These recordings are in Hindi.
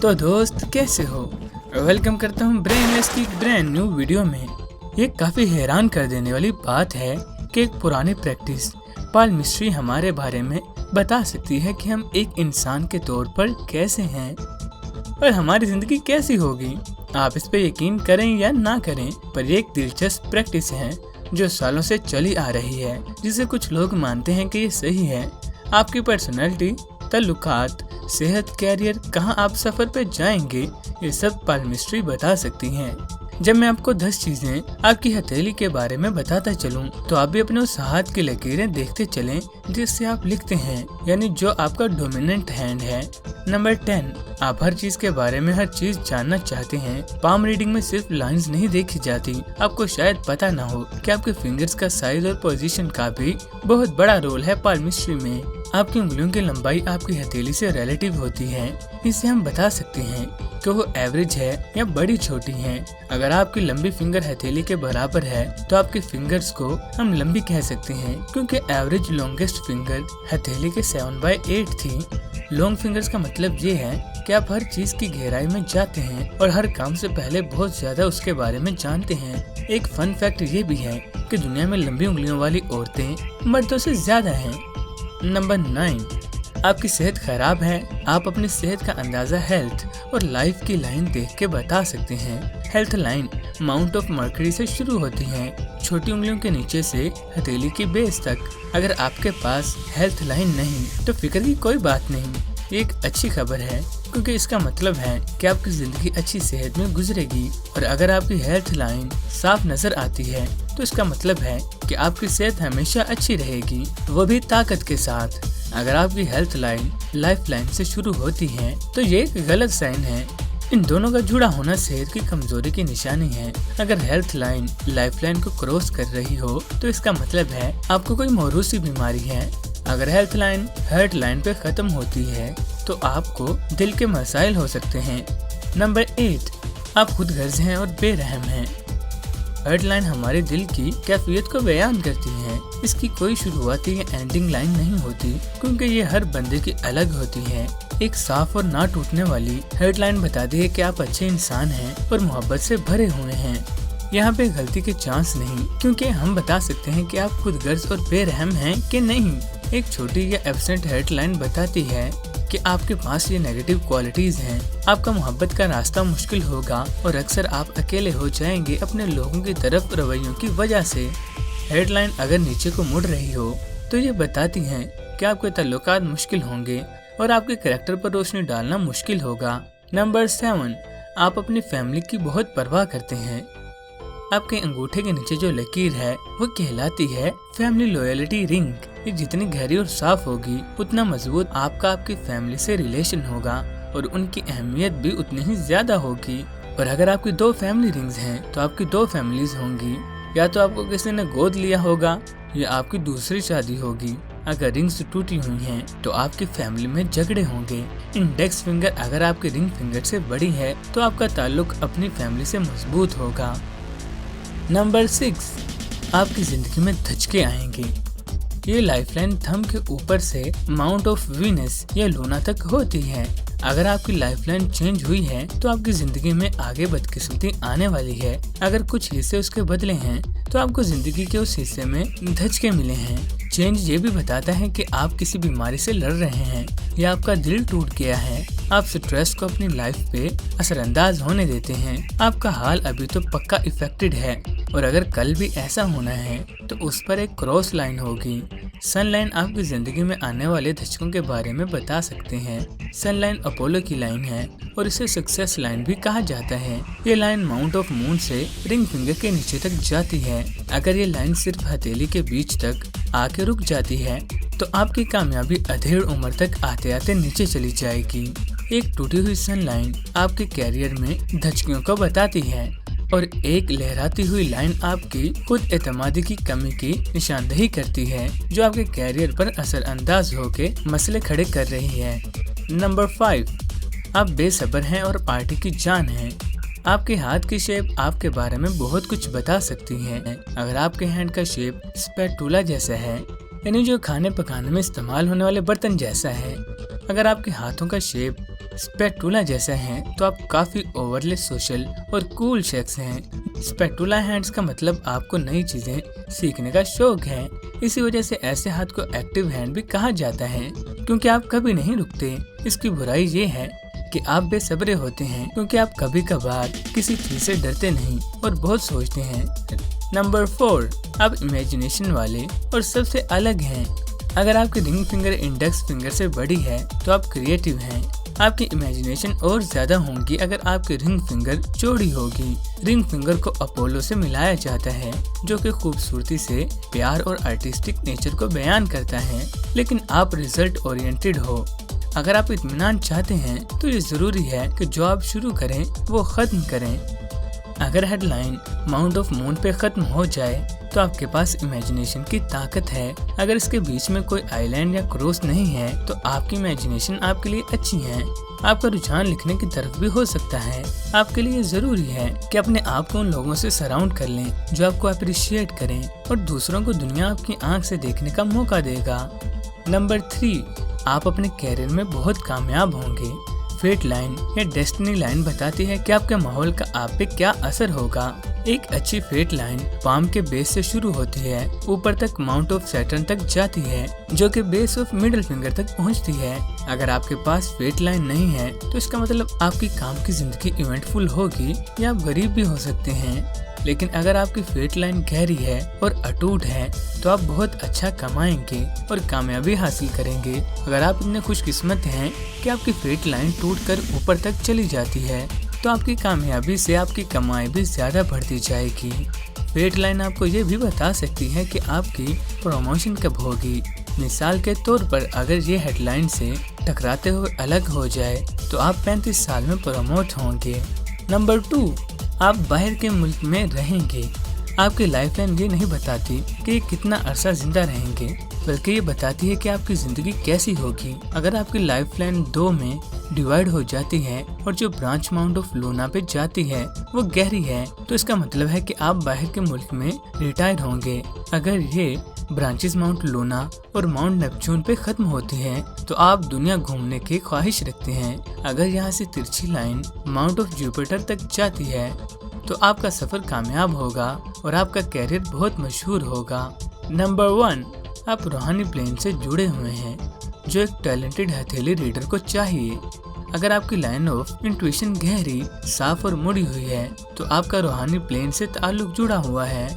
तो दोस्त कैसे हो? वेलकम करता हूँ ब्रेनलेस की ब्रांड न्यू वीडियो में। ये काफ़ी हैरान कर देने वाली बात है कि एक पुरानी प्रैक्टिस पाल्मिस्ट्री हमारे बारे में बता सकती है कि हम एक इंसान के तौर पर कैसे हैं और हमारी ज़िंदगी कैसी होगी। आप इस पे यकीन करें या ना करें, पर ये एक दिलचस्प प्रैक्टिस है जो सालों से चली आ रही है, जिसे कुछ लोग मानते हैं कि ये सही है। आपकी पर्सनैलिटी, ताल्लुकात, सेहत, कैरियर, कहाँ आप सफर पे जाएंगे, ये सब पाल्मिस्ट्री बता सकती हैं। जब मैं आपको 10 चीजें आपकी हथेली के बारे में बताता चलूं, तो आप भी अपने उस हाथ की लकीरें देखते चलें जिससे आप लिखते हैं, यानी जो आपका डोमिनेंट हैंड है। नंबर 10, आप हर चीज के बारे में हर चीज जानना चाहते हैं। पाम रीडिंग में सिर्फ लाइंस नहीं देखी जाती। आपको शायद पता ना हो कि आपके फिंगर्स का साइज और पोजीशन का भी बहुत बड़ा रोल है पाल्मिस्ट्री में। आपकी उंगलियों की लंबाई आपकी हथेली से रिलेटिव होती है। इससे हम बता सकते हैं कि वो एवरेज है या बड़ी छोटी है। अगर आपकी लंबी फिंगर हथेली के बराबर है तो आपके फिंगर्स को हम लंबी कह सकते हैं, क्योंकि एवरेज लॉन्गेस्ट फिंगर हथेली के 7/8 थी। लॉन्ग फिंगर्स का मतलब ये है कि आप हर चीज की गहराई में जाते हैं और हर काम से पहले बहुत ज्यादा उसके बारे में जानते हैं। एक फन फैक्ट ये भी है कि दुनिया में लंबी उंगलियों वाली औरतें मर्दों से ज्यादा हैं। नंबर 9, आपकी सेहत खराब है। आप अपनी सेहत का अंदाजा हेल्थ और लाइफ की लाइन देख के बता सकते हैं। Health line mount of mercury से शुरू होती है, छोटी उंगलियों के नीचे से हथेली की बेस तक। अगर आपके पास हेल्थ लाइन नहीं तो फिक्र की कोई बात नहीं। ये एक अच्छी खबर है, क्योंकि इसका मतलब है कि आपकी जिंदगी अच्छी सेहत में गुजरेगी। और अगर आपकी हेल्थ लाइन साफ नजर आती है तो इसका मतलब है कि आपकी सेहत हमेशा अच्छी रहेगी, वो भी ताकत के साथ। अगर आपकी हेल्थ लाइन लाइफ लाइन से शुरू होती है तो ये एक गलत साइन है। इन दोनों का जुड़ा होना सेहत की कमजोरी की निशानी है। अगर हेल्थ लाइन लाइफ लाइन को क्रॉस कर रही हो तो इसका मतलब है आपको कोई मौरूसी बीमारी है। अगर हेल्थ लाइन हार्ट लाइन पे खत्म होती है तो आपको दिल के मसाइल हो सकते हैं। नंबर 8, आप खुद गर्ज हैं और बेरहम हैं। हार्ट लाइन हमारे दिल की कैफियत को बयान करती है। इसकी कोई शुरुआती या एंडिंग लाइन नहीं होती, क्योंकि ये हर बंदे की अलग होती है। एक साफ और ना टूटने वाली हार्ट लाइन बताती है कि आप अच्छे इंसान हैं और मोहब्बत से भरे हुए हैं। यहाँ पे गलती के चांस नहीं, क्योंकि हम बता सकते हैं कि आप खुद गर्ज और बेरहम हैं कि नहीं। एक छोटी या एब्सेंट हार्ट लाइन बताती है कि आपके पास ये नेगेटिव क्वालिटीज हैं। आपका मोहब्बत का रास्ता मुश्किल होगा और अक्सर आप अकेले हो जाएंगे अपने लोगों की तरफ रवैयों की वजह से। हेडलाइन अगर नीचे को मुड़ रही हो तो ये बताती है कि आपके ताल्लुकात मुश्किल होंगे और आपके कैरेक्टर पर रोशनी डालना मुश्किल होगा। नंबर 7, आप अपनी फैमिली की बहुत परवाह करते हैं। आपके अंगूठे के नीचे जो लकीर है वो कहलाती है फैमिली लॉयल्टी रिंग। ये जितनी गहरी और साफ होगी उतना मजबूत आपका आपकी फैमिली से रिलेशन होगा और उनकी अहमियत भी उतनी ही ज्यादा होगी। और अगर आपकी 2 फैमिली रिंग्स हैं तो आपकी 2 फैमिलीज होंगी। या तो आपको किसी ने गोद लिया होगा या आपकी दूसरी शादी होगी। अगर रिंग्स टूटी हुई हैं तो आपकी फैमिली में झगड़े होंगे। इंडेक्स फिंगर अगर आपकी रिंग फिंगर से बड़ी है तो आपका ताल्लुक अपनी फैमिली से मजबूत होगा। नंबर 6, आपकी जिंदगी में धचके आएंगे। ये लाइफलाइन थंब के ऊपर से माउंट ऑफ वीनस या लूना तक होती है। अगर आपकी लाइफलाइन चेंज हुई है तो आपकी जिंदगी में आगे बदकिस्मती आने वाली है। अगर कुछ हिस्से उसके बदले हैं तो आपको जिंदगी के उस हिस्से में धचके मिले हैं। चेंज ये भी बताता है कि आप किसी बीमारी से लड़ रहे हैं या आपका दिल टूट गया है। आप स्ट्रेस को अपनी लाइफ पे असरअंदाज होने देते हैं। आपका हाल अभी तो पक्का इफेक्टेड है और अगर कल भी ऐसा होना है तो उस पर एक क्रॉस लाइन होगी। सनलाइन आपकी जिंदगी में आने वाले धचकों के बारे में बता सकते हैं। सनलाइन अपोलो की लाइन है और इसे सक्सेस लाइन भी कहा जाता है। ये लाइन माउंट ऑफ मून से रिंग फिंगर के नीचे तक जाती है। अगर ये लाइन सिर्फ हथेली के बीच तक आके रुक जाती है तो आपकी कामयाबी अधेड़ उम्र तक आते आते नीचे चली जाएगी। एक टूटी हुई सन लाइन आपके कैरियर में धचकियों को बताती है और एक लहराती हुई लाइन आपकी खुद एतमादी की कमी की निशानदेही करती है, जो आपके कैरियर पर असरअंदाज होकर मसले खड़े कर रही है। नंबर 5, आप बेसब्र हैं और पार्टी की जान हैं। आपके हाथ की शेप आपके बारे में बहुत कुछ बता सकती है। अगर आपके हैंड का शेप स्पैटूला जैसा है, यानी जो खाने पकाने में इस्तेमाल होने वाले बर्तन जैसा है, अगर आपके हाथों का शेप स्पैटुला जैसा है तो आप काफी ओवरली सोशल और कूल शख्स हैं। स्पैटुला हैंड्स का मतलब आपको नई चीजें सीखने का शौक है। इसी वजह से ऐसे हाथ को एक्टिव हैंड भी कहा जाता है, क्योंकि आप कभी नहीं रुकते। इसकी बुराई ये है कि आप बेसब्रे होते हैं, क्योंकि आप कभी कभार किसी चीज से डरते नहीं और बहुत सोचते हैं। नंबर 4, आप इमेजिनेशन वाले और सबसे अलग हैं। अगर आपकी रिंग फिंगर इंडेक्स फिंगर से बड़ी है तो आप क्रिएटिव हैं। आपकी इमेजिनेशन और ज्यादा होगी अगर आपकी रिंग फिंगर चौड़ी होगी। रिंग फिंगर को अपोलो से मिलाया जाता है, जो कि खूबसूरती से प्यार और आर्टिस्टिक नेचर को बयान करता है, लेकिन आप रिजल्ट ओरिएंटेड हो। अगर आप इत्मीनान चाहते हैं तो ये जरूरी है कि जो आप शुरू करें वो खत्म करें। अगर हेडलाइन माउंट ऑफ मून पे खत्म हो जाए तो आपके पास इमेजिनेशन की ताकत है। अगर इसके बीच में कोई आइलैंड या क्रॉस नहीं है तो आपकी इमेजिनेशन आपके लिए अच्छी है। आपका रुझान लिखने की तरफ भी हो सकता है। आपके लिए जरूरी है कि अपने आप को उन लोगों से सराउंड कर लें जो आपको अप्रिशिएट करें और दूसरों को दुनिया आपकी आंख से देखने का मौका देगा। नंबर 3, आप अपने कैरियर में बहुत कामयाब होंगे। फेट लाइन या डेस्टिनी लाइन बताती है कि आपके माहौल का आप पे क्या असर होगा। एक अच्छी फेट लाइन पाम के बेस से शुरू होती है, ऊपर तक माउंट ऑफ सैटर्न तक जाती है, जो कि बेस ऑफ मिडिल फिंगर तक पहुंचती है। अगर आपके पास फेट लाइन नहीं है तो इसका मतलब आपकी काम की जिंदगी इवेंटफुल होगी या आप गरीब भी हो सकते हैं। लेकिन अगर आपकी फेट लाइन गहरी है और अटूट है तो आप बहुत अच्छा कमाएंगे और कामयाबी हासिल करेंगे। अगर आप इतने खुशकिस्मत हैं कि आपकी फेट लाइन टूटकर ऊपर तक चली जाती है तो आपकी कामयाबी से आपकी कमाई भी ज्यादा बढ़ती जाएगी। फेट लाइन आपको ये भी बता सकती है कि आपकी प्रमोशन कब होगी। मिसाल के तौर पर अगर ये हेडलाइन से टकराते हुए अलग हो जाए तो आप 35 साल में प्रमोट होंगे। नंबर 2, आप बाहर के मुल्क में रहेंगे। आपकी लाइफ लाइन ये नहीं बताती कि कितना अरसा जिंदा रहेंगे, बल्कि ये बताती है कि आपकी जिंदगी कैसी होगी। अगर आपकी लाइफ लाइन 2 में डिवाइड हो जाती है और जो ब्रांच माउंट ऑफ लूना पे जाती है वो गहरी है, तो इसका मतलब है कि आप बाहर के मुल्क में रिटायर होंगे। अगर ये ब्रांचेस माउंट लूना और माउंट नेपच्यून पे खत्म होती है तो आप दुनिया घूमने की ख्वाहिश रखते हैं। अगर यहाँ से तिरछी लाइन माउंट ऑफ जुपिटर तक जाती है तो आपका सफर कामयाब होगा और आपका कैरियर बहुत मशहूर होगा। नंबर 1, आप रूहानी प्लेन से जुड़े हुए हैं, जो एक टैलेंटेड हथेली रीडर को चाहिए। अगर आपकी लाइन ऑफ इंट्यूशन गहरी, साफ और मुड़ी हुई है तो आपका रूहानी प्लेन से ताल्लुक जुड़ा हुआ है।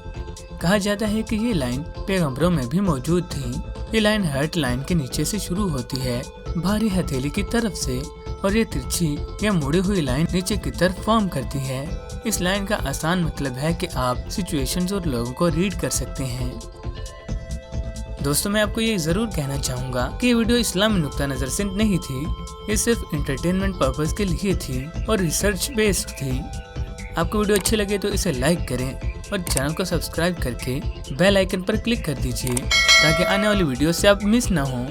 कहा जाता है कि ये लाइन पैगंबरों में भी मौजूद थी। ये लाइन हार्ट लाइन के नीचे से शुरू होती है, भारी हथेली की तरफ से, और ये तिरछी या मुड़ी हुई लाइन नीचे की तरफ फॉर्म करती है। इस लाइन का आसान मतलब है कि आप सिचुएशंस और लोगों को रीड कर सकते हैं। दोस्तों, मैं आपको ये जरूर कहना चाहूँगा कि ये वीडियो इस्लामी नुक्ता नजर से नहीं थी। ये सिर्फ एंटरटेनमेंट पर्पस के लिए थी और रिसर्च बेस्ड थी। आपको वीडियो अच्छी लगे तो इसे लाइक करें और चैनल को सब्सक्राइब करके बेल आइकन पर क्लिक कर दीजिए ताकि आने वाली वीडियो से आप मिस ना हो।